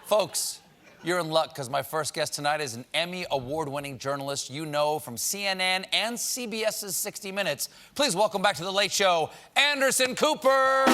Folks, you're in luck because my first guest tonight is an Emmy award-winning journalist you know from CNN and CBS's 60 Minutes. Please welcome back to The Late Show, Anderson Cooper.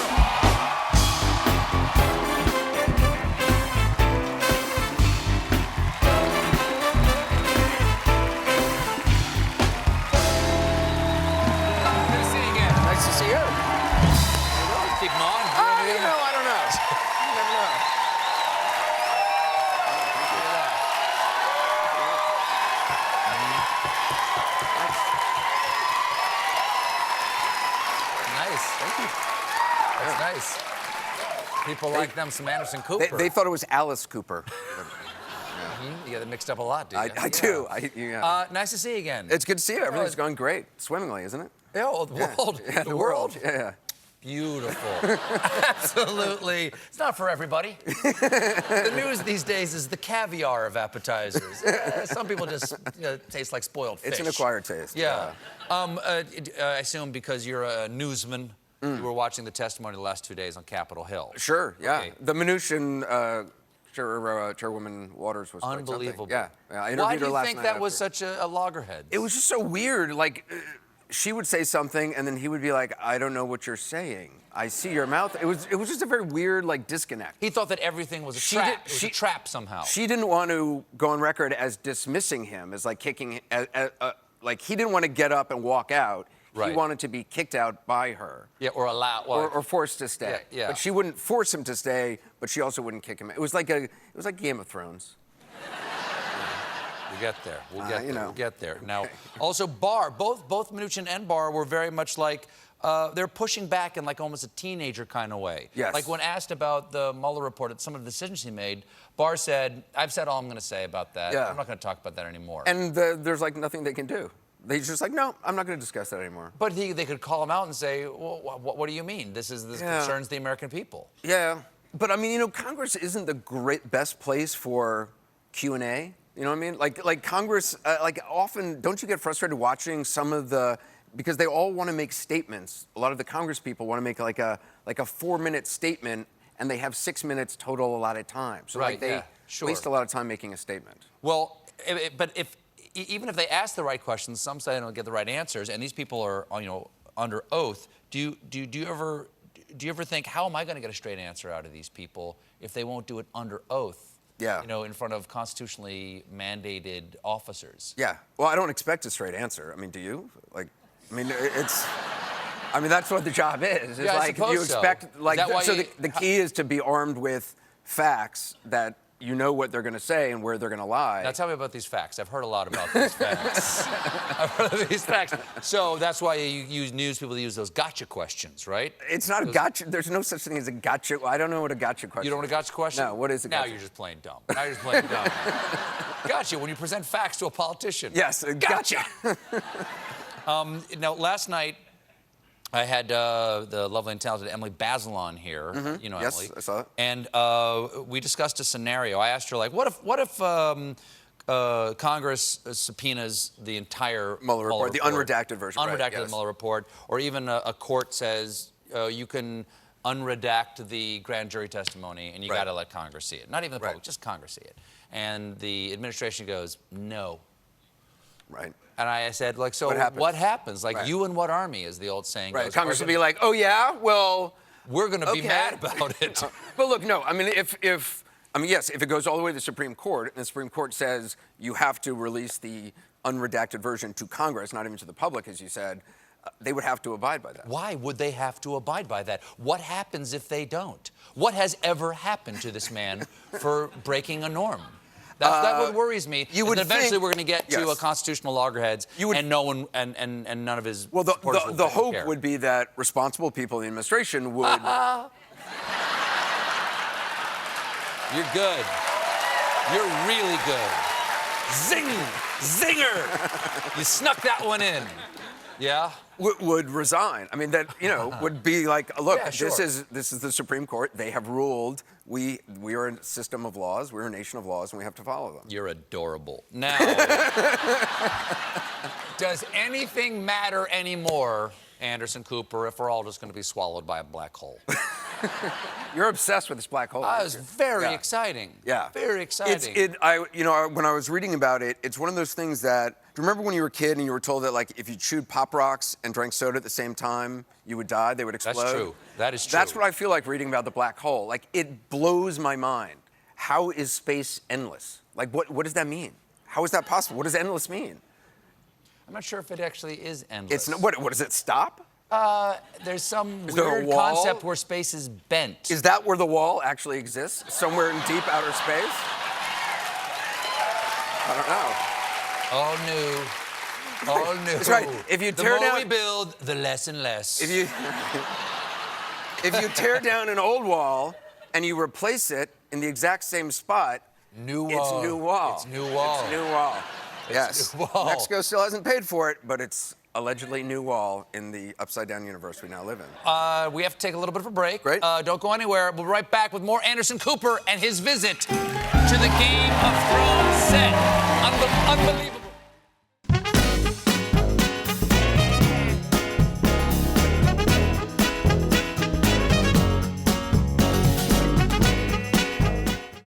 Nice. People like them some Anderson Cooper. They thought it was Alice Cooper. You get it mixed up a lot, do you? I do. Nice to see you again. It's good to see you. Everything's going great. Swimmingly, isn't it? Yeah, the world. Yeah, the world. Yeah. Beautiful. Absolutely. It's not for everybody. The news these days is the caviar of appetizers. Some people just taste like spoiled fish. It's an acquired taste. Yeah. I assume because you're a newsman, you were watching the testimony the last 2 days on Capitol Hill. Sure, yeah. Okay. The Mnuchin Chairwoman Waters was unbelievable. Yeah, I interviewed Why do her you last think night that after. was such a loggerhead? It was just so weird. Like, she would say something, and then he would be like, "I don't know what you're saying. I see your mouth." It was just a very weird, like, disconnect. He thought that everything was a trap. It was a trap somehow. She didn't want to go on record as dismissing him, as like kicking, like he didn't want to get up and walk out. Right. He wanted to be kicked out by her. Yeah, or allowed. Or forced to stay. Yeah. But she wouldn't force him to stay, but she also wouldn't kick him out. It was like Game of Thrones. We'll get there. We'll get there. Now, Okay. also Barr, both Mnuchin and Barr were very much like, they're pushing back in like almost a teenager kind of way. Yes. Like when asked about the Mueller report and some of the decisions he made, Barr said, "I've said all I'm going to say about that. Yeah. I'm not going to talk about that anymore." And there's like nothing they can do. They're just like, "No, I'm not going to discuss that anymore." But they could call him out and say, "Well, what do you mean? This concerns the American people." Yeah, but I mean, Congress isn't the best place for Q&A. You know what I mean? Like Congress, often, don't you get frustrated watching some of the, because they all want to make statements. A lot of the Congress people want to make like a 4-minute statement, and they have 6 minutes total allotted time. So right, they sure. waste a lot of time making a statement. Well, but even if they ask the right questions, some say they don't get the right answers, and these people are, under oath. Do you ever think, how am I going to get a straight answer out of these people if they won't do it under oath? Yeah. In front of constitutionally mandated officers. Yeah. Well, I don't expect a straight answer. I mean, do you? That's what the job is. It's I like suppose you expect, so. The key is to be armed with facts that you know what they're going to say and where they're going to lie. Now tell me about these facts. I've heard a lot about these facts. I've heard of these facts. So that's why you use news people to use those gotcha questions, right? It's not a gotcha. There's no such thing as a gotcha. I don't know what a gotcha question is. You don't know what a gotcha question? No, what is a gotcha? Now you're just playing dumb. Gotcha, when you present facts to a politician. Yes, gotcha. Now, last night, I had the lovely and talented Emily Basil on here. Mm-hmm. You know yes, Emily. I saw it. And we discussed a scenario. I asked her, like, what if Congress subpoenas the entire Mueller report, the unredacted version. Unredacted right, yes. Mueller report, or even a court says you can unredact the grand jury testimony and you got to let Congress see it. Not even the public, just Congress see it. And the administration goes, no. Right. And I said, like, so what happens? Like, you and what army, as the old saying goes. Congress will be like, oh, yeah? Well, we're going to be mad about it. But look, no, I mean, yes, if it goes all the way to the Supreme Court, and the Supreme Court says you have to release the unredacted version to Congress, not even to the public, as you said, they would have to abide by that. Why would they have to abide by that? What happens if they don't? What has ever happened to this man for breaking a norm? That's what worries me. You would eventually think, we're going to get to a constitutional loggerheads, and no one and none of his. Well, the hope care. would be that responsible people in the administration would. You're good. You're really good. Zing, zinger. You snuck that one in. Yeah. Would resign. I mean, that would be like, look, sure. this is the Supreme Court. They have ruled. We are a system of laws. We're a nation of laws, and we have to follow them. You're adorable. Now, does anything matter anymore, Anderson Cooper, if we're all just going to be swallowed by a black hole? You're obsessed with this black hole. It was very Yeah. exciting. Yeah. Very exciting. When I was reading about it, it's one of those things that, do you remember when you were a kid and you were told that, like, if you chewed Pop Rocks and drank soda at the same time, you would die, they would explode? That's true. That is true. That's what I feel like reading about the black hole. Like, it blows my mind. How is space endless? Like, what does that mean? How is that possible? What does endless mean? I'm not sure if it actually is endless. What does it stop? There's some Is there a weird wall? concept where space is bent. Is that where the wall actually exists? Somewhere in deep outer space? I don't know. All new. All new. That's right. If you the tear more down, we build, the less and less. if you tear down an old wall and you replace it in the exact same spot, New wall. it's new wall. It's new wall. It's new wall. It's Yes. new wall. Mexico still hasn't paid for it, but it's allegedly new wall in the upside-down universe we now live in. We have to take a little bit of a break. Great. Don't go anywhere. We'll be right back with more Anderson Cooper and his visit to the Game of Thrones set. Unbelievable.